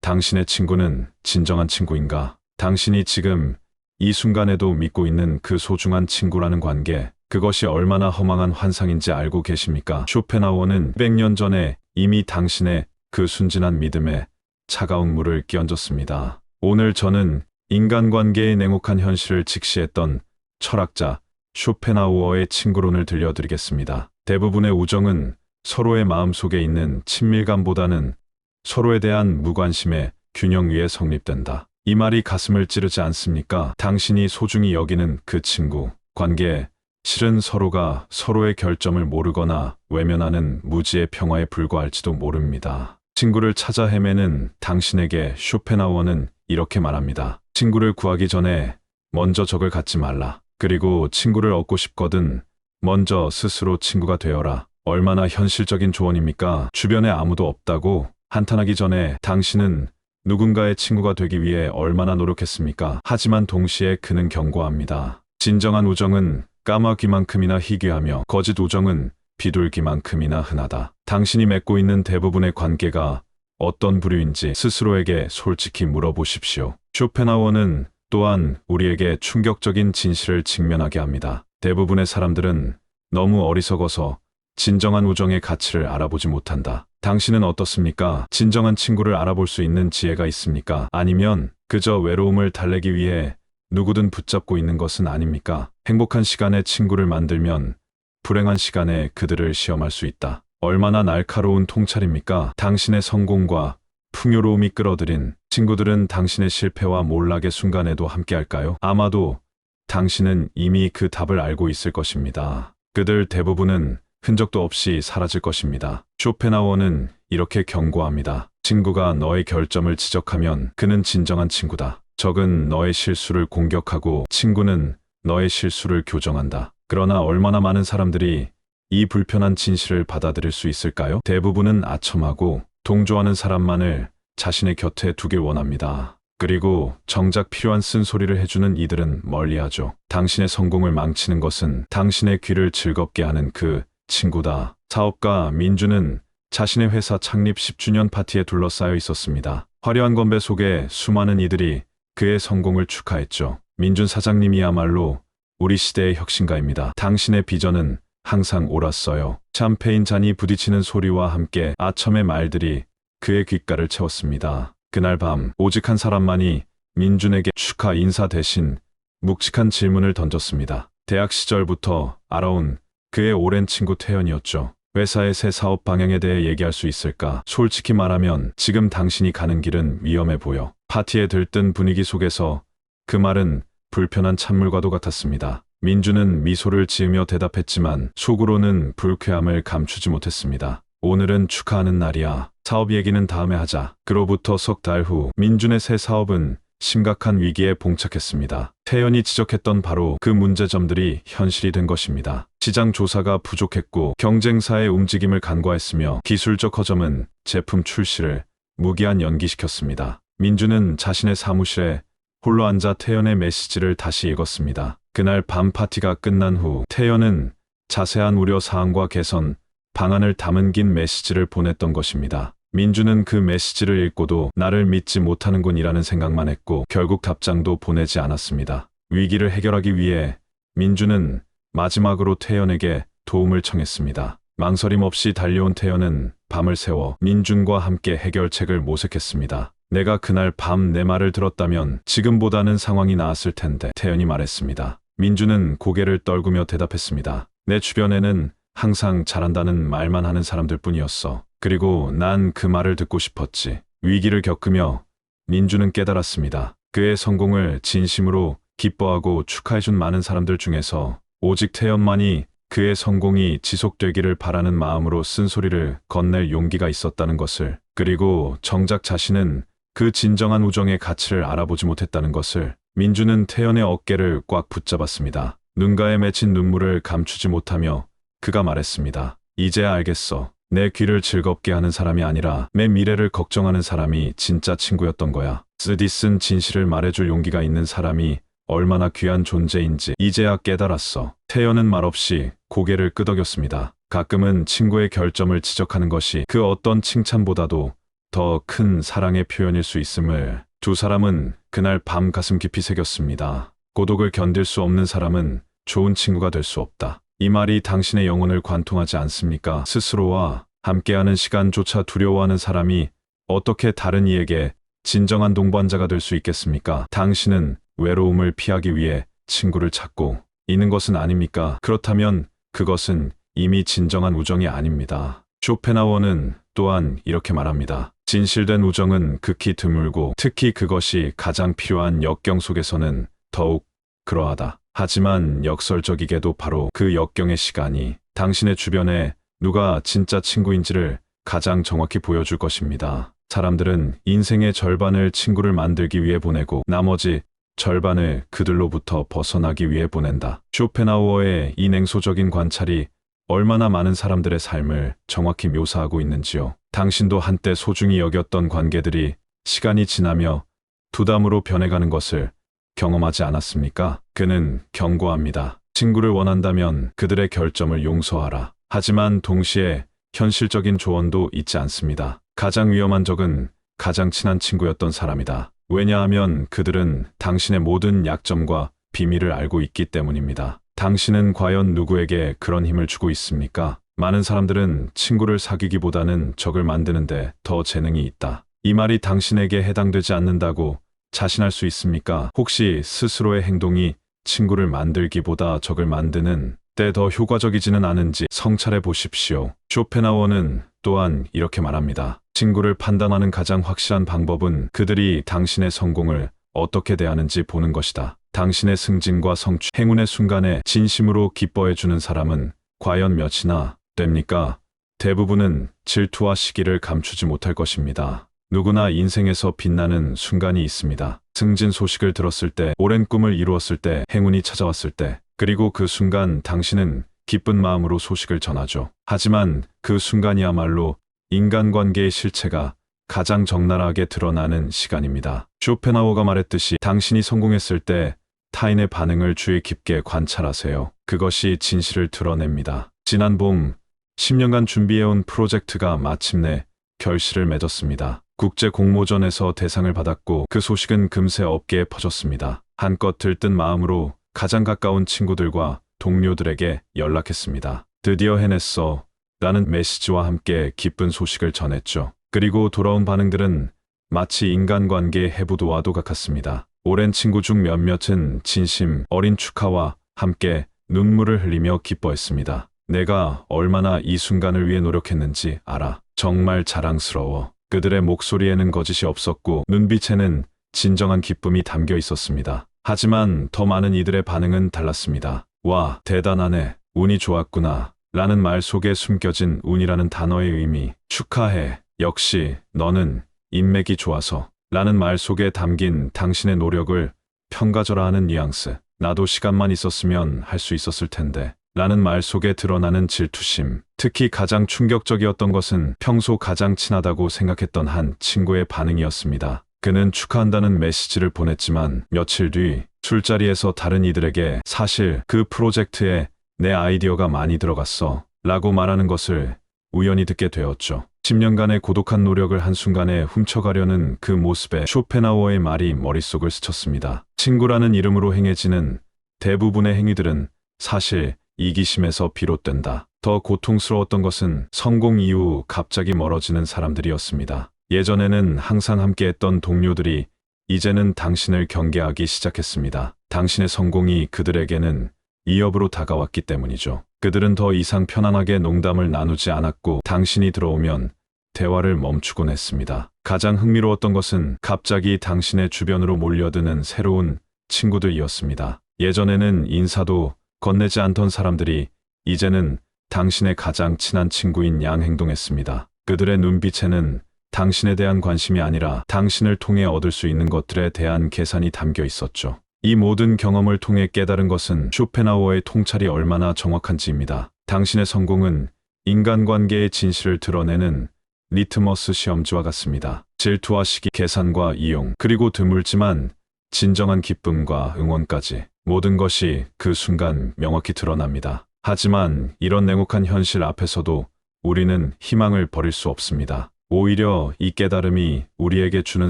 당신의 친구는 진정한 친구인가? 당신이 지금 이 순간에도 믿고 있는 그 소중한 친구라는 관계, 그것이 얼마나 허망한 환상인지 알고 계십니까? 쇼펜하우어는 200년 전에 이미 당신의 그 순진한 믿음에 차가운 물을 끼얹었습니다. 오늘 저는 인간관계의 냉혹한 현실을 직시했던 철학자 쇼펜하우어의 친구론을 들려드리겠습니다. 대부분의 우정은 서로의 마음속에 있는 친밀감보다는 서로에 대한 무관심의 균형 위에 성립된다. 이 말이 가슴을 찌르지 않습니까? 당신이 소중히 여기는 그 친구, 관계, 실은 서로가 서로의 결점을 모르거나 외면하는 무지의 평화에 불과할지도 모릅니다. 친구를 찾아 헤매는 당신에게 쇼펜하우어는 이렇게 말합니다. 친구를 구하기 전에 먼저 적을 갖지 말라. 그리고 친구를 얻고 싶거든 먼저 스스로 친구가 되어라. 얼마나 현실적인 조언입니까? 주변에 아무도 없다고 한탄하기 전에 당신은 누군가의 친구가 되기 위해 얼마나 노력했습니까? 하지만 동시에 그는 경고합니다. 진정한 우정은 까마귀만큼이나 희귀하며 거짓 우정은 비둘기만큼이나 흔하다. 당신이 맺고 있는 대부분의 관계가 어떤 부류인지 스스로에게 솔직히 물어보십시오. 쇼펜하우어는 또한 우리에게 충격적인 진실을 직면하게 합니다. 대부분의 사람들은 너무 어리석어서 진정한 우정의 가치를 알아보지 못한다. 당신은 어떻습니까? 진정한 친구를 알아볼 수 있는 지혜가 있습니까? 아니면 그저 외로움을 달래기 위해 누구든 붙잡고 있는 것은 아닙니까? 행복한 시간에 친구를 만들면 불행한 시간에 그들을 시험할 수 있다. 얼마나 날카로운 통찰입니까? 당신의 성공과 풍요로움이 끌어들인 친구들은 당신의 실패와 몰락의 순간에도 함께할까요? 아마도 당신은 이미 그 답을 알고 있을 것입니다. 그들 대부분은 흔적도 없이 사라질 것입니다. 쇼펜하우어는 이렇게 경고합니다. 친구가 너의 결점을 지적하면 그는 진정한 친구다. 적은 너의 실수를 공격하고 친구는 너의 실수를 교정한다. 그러나 얼마나 많은 사람들이 이 불편한 진실을 받아들일 수 있을까요? 대부분은 아첨하고 동조하는 사람만을 자신의 곁에 두길 원합니다. 그리고 정작 필요한 쓴소리를 해주는 이들은 멀리하죠. 당신의 성공을 망치는 것은 당신의 귀를 즐겁게 하는 그 친구다. 사업가 민주는 자신의 회사 창립 10주년 파티에 둘러싸여 있었습니다. 화려한 건배 속에 수많은 이들이 그의 성공을 축하했죠. 민준 사장님이야말로 우리 시대의 혁신가입니다. 당신의 비전은 항상 옳았어요. 샴페인 잔이 부딪히는 소리와 함께 아첨의 말들이 그의 귓가를 채웠습니다. 그날 밤 오직 한 사람만이 민준에게 축하 인사 대신 묵직한 질문을 던졌습니다. 대학 시절부터 알아온 그의 오랜 친구 태연이었죠. 회사의 새 사업 방향에 대해 얘기할 수 있을까? 솔직히 말하면 지금 당신이 가는 길은 위험해 보여. 파티에 들뜬 분위기 속에서 그 말은 불편한 찬물과도 같았습니다. 민주는 미소를 지으며 대답했지만 속으로는 불쾌함을 감추지 못했습니다. 오늘은 축하하는 날이야. 사업 얘기는 다음에 하자. 그로부터 석 달 후 민준의 새 사업은 심각한 위기에 봉착했습니다. 태연이 지적했던 바로 그 문제점들이 현실이 된 것입니다. 시장 조사가 부족했고 경쟁사의 움직임을 간과했으며 기술적 허점은 제품 출시를 무기한 연기시켰습니다. 민주는 자신의 사무실에 홀로 앉아 태연의 메시지를 다시 읽었습니다. 그날 밤 파티가 끝난 후 태연은 자세한 우려 사항과 개선 방안을 담은 긴 메시지를 보냈던 것입니다. 민주는 그 메시지를 읽고도 나를 믿지 못하는군이라는 생각만 했고 결국 답장도 보내지 않았습니다. 위기를 해결하기 위해 민주는 마지막으로 태연에게 도움을 청했습니다. 망설임 없이 달려온 태연은 밤을 새워 민준과 함께 해결책을 모색했습니다. 내가 그날 밤 내 말을 들었다면 지금보다는 상황이 나았을 텐데, 태연이 말했습니다. 민주는 고개를 떨구며 대답했습니다. 내 주변에는 항상 잘한다는 말만 하는 사람들 뿐이었어. 그리고 난 그 말을 듣고 싶었지. 위기를 겪으며 민주는 깨달았습니다. 그의 성공을 진심으로 기뻐하고 축하해준 많은 사람들 중에서 오직 태연만이 그의 성공이 지속되기를 바라는 마음으로 쓴소리를 건넬 용기가 있었다는 것을, 그리고 정작 자신은 그 진정한 우정의 가치를 알아보지 못했다는 것을. 민주는 태연의 어깨를 꽉 붙잡았습니다. 눈가에 맺힌 눈물을 감추지 못하며 그가 말했습니다. 이제야 알겠어. 내 귀를 즐겁게 하는 사람이 아니라 내 미래를 걱정하는 사람이 진짜 친구였던 거야. 쓰디 쓴 진실을 말해줄 용기가 있는 사람이 얼마나 귀한 존재인지 이제야 깨달았어. 태연은 말없이 고개를 끄덕였습니다. 가끔은 친구의 결점을 지적하는 것이 그 어떤 칭찬보다도 더 큰 사랑의 표현일 수 있음을 두 사람은 그날 밤 가슴 깊이 새겼습니다. 고독을 견딜 수 없는 사람은 좋은 친구가 될 수 없다. 이 말이 당신의 영혼을 관통하지 않습니까? 스스로와 함께하는 시간조차 두려워하는 사람이 어떻게 다른 이에게 진정한 동반자가 될 수 있겠습니까? 당신은 외로움을 피하기 위해 친구를 찾고 있는 것은 아닙니까? 그렇다면 그것은 이미 진정한 우정이 아닙니다. 쇼펜하워는 또한 이렇게 말합니다. 진실된 우정은 극히 드물고 특히 그것이 가장 필요한 역경 속에서는 더욱 그러하다. 하지만 역설적이게도 바로 그 역경의 시간이 당신의 주변에 누가 진짜 친구인지를 가장 정확히 보여줄 것입니다. 사람들은 인생의 절반을 친구를 만들기 위해 보내고 나머지 절반을 그들로부터 벗어나기 위해 보낸다. 쇼펜하우어의 이 냉소적인 관찰이 얼마나 많은 사람들의 삶을 정확히 묘사하고 있는지요. 당신도 한때 소중히 여겼던 관계들이 시간이 지나며 부담으로 변해가는 것을 경험하지 않았습니까? 그는 경고합니다. 친구를 원한다면 그들의 결점을 용서하라. 하지만 동시에 현실적인 조언도 잊지 않습니다. 가장 위험한 적은 가장 친한 친구였던 사람이다. 왜냐하면 그들은 당신의 모든 약점과 비밀을 알고 있기 때문입니다. 당신은 과연 누구에게 그런 힘을 주고 있습니까? 많은 사람들은 친구를 사귀기보다는 적을 만드는데 더 재능이 있다. 이 말이 당신에게 해당되지 않는다고 자신할 수 있습니까? 혹시 스스로의 행동이 친구를 만들기보다 적을 만드는 때 더 효과적이지는 않은지 성찰해 보십시오. 쇼펜하워는 또한 이렇게 말합니다. 친구를 판단하는 가장 확실한 방법은 그들이 당신의 성공을 어떻게 대하는지 보는 것이다. 당신의 승진과 성취, 행운의 순간에 진심으로 기뻐해주는 사람은 과연 몇이나 됩니까? 대부분은 질투와 시기를 감추지 못할 것입니다. 누구나 인생에서 빛나는 순간이 있습니다. 승진 소식을 들었을 때, 오랜 꿈을 이루었을 때, 행운이 찾아왔을 때, 그리고 그 순간 당신은 기쁜 마음으로 소식을 전하죠. 하지만 그 순간이야말로 인간관계의 실체가 가장 적나라하게 드러나는 시간입니다. 쇼펜하워가 말했듯이 당신이 성공했을 때 타인의 반응을 주의 깊게 관찰하세요. 그것이 진실을 드러냅니다. 지난 봄 10년간 준비해온 프로젝트가 마침내 결실을 맺었습니다. 국제 공모전에서 대상을 받았고 그 소식은 금세 업계에 퍼졌습니다. 한껏 들뜬 마음으로 가장 가까운 친구들과 동료들에게 연락했습니다. 드디어 해냈어. 라는 메시지와 함께 기쁜 소식을 전했죠. 그리고 돌아온 반응들은 마치 인간관계의 해부도와도 같았습니다. 오랜 친구 중 몇몇은 진심 어린 축하와 함께 눈물을 흘리며 기뻐했습니다. 내가 얼마나 이 순간을 위해 노력했는지 알아. 정말 자랑스러워. 그들의 목소리에는 거짓이 없었고 눈빛에는 진정한 기쁨이 담겨 있었습니다. 하지만 더 많은 이들의 반응은 달랐습니다. 와, 대단하네. 운이 좋았구나. 라는 말 속에 숨겨진 운이라는 단어의 의미. 축하해. 역시 너는 인맥이 좋아서. 라는 말 속에 담긴 당신의 노력을 평가절하하는 뉘앙스. 나도 시간만 있었으면 할 수 있었을 텐데. 라는 말 속에 드러나는 질투심. 특히 가장 충격적이었던 것은 평소 가장 친하다고 생각했던 한 친구의 반응이었습니다. 그는 축하한다는 메시지를 보냈지만 며칠 뒤 술자리에서 다른 이들에게 사실 그 프로젝트에 내 아이디어가 많이 들어갔어. 라고 말하는 것을 우연히 듣게 되었죠. 10년간의 고독한 노력을 한순간에 훔쳐가려는 그 모습에 쇼펜하워의 말이 머릿속을 스쳤습니다. 친구라는 이름으로 행해지는 대부분의 행위들은 사실 이기심에서 비롯된다. 더 고통스러웠던 것은 성공 이후 갑자기 멀어지는 사람들이었습니다. 예전에는 항상 함께했던 동료들이 이제는 당신을 경계하기 시작했습니다. 당신의 성공이 그들에게는 위협으로 다가왔기 때문이죠. 그들은 더 이상 편안하게 농담을 나누지 않았고 당신이 들어오면 대화를 멈추곤 했습니다. 가장 흥미로웠던 것은 갑자기 당신의 주변으로 몰려드는 새로운 친구들이었습니다. 예전에는 인사도 건네지 않던 사람들이 이제는 당신의 가장 친한 친구인 양 행동했습니다. 그들의 눈빛에는 당신에 대한 관심이 아니라 당신을 통해 얻을 수 있는 것들에 대한 계산이 담겨 있었죠. 이 모든 경험을 통해 깨달은 것은 쇼펜하워의 통찰이 얼마나 정확한지입니다. 당신의 성공은 인간관계의 진실을 드러내는 리트머스 시험지와 같습니다. 질투와 시기, 계산과 이용, 그리고 드물지만 진정한 기쁨과 응원까지 모든 것이 그 순간 명확히 드러납니다. 하지만 이런 냉혹한 현실 앞에서도 우리는 희망을 버릴 수 없습니다. 오히려 이 깨달음이 우리에게 주는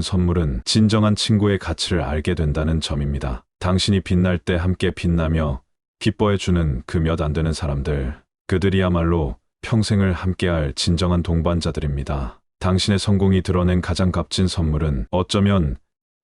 선물은 진정한 친구의 가치를 알게 된다는 점입니다. 당신이 빛날 때 함께 빛나며 기뻐해주는 그 몇 안 되는 사람들, 그들이야말로 평생을 함께할 진정한 동반자들입니다. 당신의 성공이 드러낸 가장 값진 선물은 어쩌면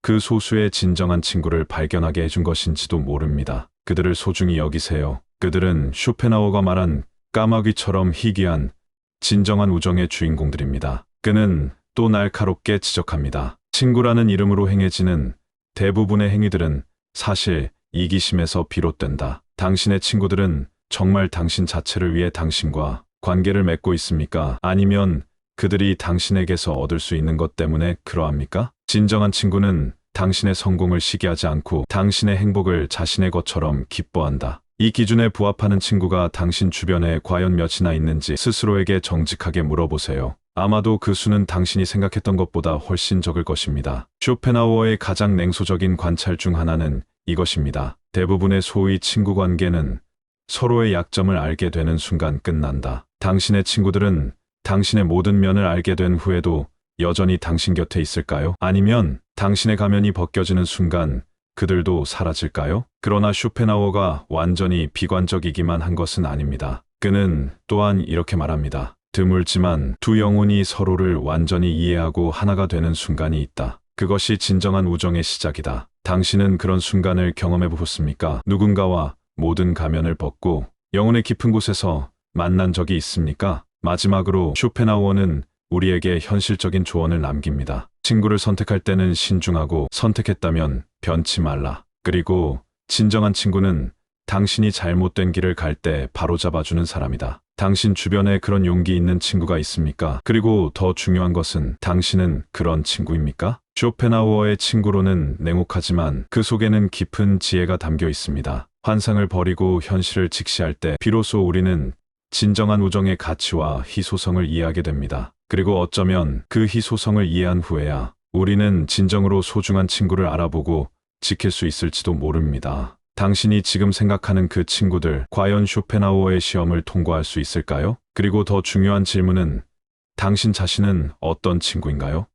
그 소수의 진정한 친구를 발견하게 해준 것인지도 모릅니다. 그들을 소중히 여기세요. 그들은 쇼펜하우어가 말한 까마귀처럼 희귀한 진정한 우정의 주인공들입니다. 그는 또 날카롭게 지적합니다. 친구라는 이름으로 행해지는 대부분의 행위들은 사실 이기심에서 비롯된다. 당신의 친구들은 정말 당신 자체를 위해 당신과 관계를 맺고 있습니까? 아니면 그들이 당신에게서 얻을 수 있는 것 때문에 그러합니까? 진정한 친구는 당신의 성공을 시기하지 않고 당신의 행복을 자신의 것처럼 기뻐한다. 이 기준에 부합하는 친구가 당신 주변에 과연 몇이나 있는지 스스로에게 정직하게 물어보세요. 아마도 그 수는 당신이 생각했던 것보다 훨씬 적을 것입니다. 쇼펜하우어의 가장 냉소적인 관찰 중 하나는 이것입니다. 대부분의 소위 친구 관계는 서로의 약점을 알게 되는 순간 끝난다. 당신의 친구들은 당신의 모든 면을 알게 된 후에도 여전히 당신 곁에 있을까요? 아니면 당신의 가면이 벗겨지는 순간 그들도 사라질까요? 그러나 쇼펜하우어가 완전히 비관적이기만 한 것은 아닙니다. 그는 또한 이렇게 말합니다. 드물지만 두 영혼이 서로를 완전히 이해하고 하나가 되는 순간이 있다. 그것이 진정한 우정의 시작이다. 당신은 그런 순간을 경험해 보셨습니까? 누군가와 모든 가면을 벗고 영혼의 깊은 곳에서 만난 적이 있습니까? 마지막으로 쇼펜하우어는 우리에게 현실적인 조언을 남깁니다. 친구를 선택할 때는 신중하고 선택했다면 변치 말라. 그리고 진정한 친구는 당신이 잘못된 길을 갈 때 바로잡아주는 사람이다. 당신 주변에 그런 용기 있는 친구가 있습니까? 그리고 더 중요한 것은 당신은 그런 친구입니까? 쇼펜하우어의 친구로는 냉혹하지만 그 속에는 깊은 지혜가 담겨 있습니다. 환상을 버리고 현실을 직시할 때 비로소 우리는 진정한 우정의 가치와 희소성을 이해하게 됩니다. 그리고 어쩌면 그 희소성을 이해한 후에야 우리는 진정으로 소중한 친구를 알아보고 지킬 수 있을지도 모릅니다. 당신이 지금 생각하는 그 친구들, 과연 쇼펜하우어의 시험을 통과할 수 있을까요? 그리고 더 중요한 질문은 당신 자신은 어떤 친구인가요?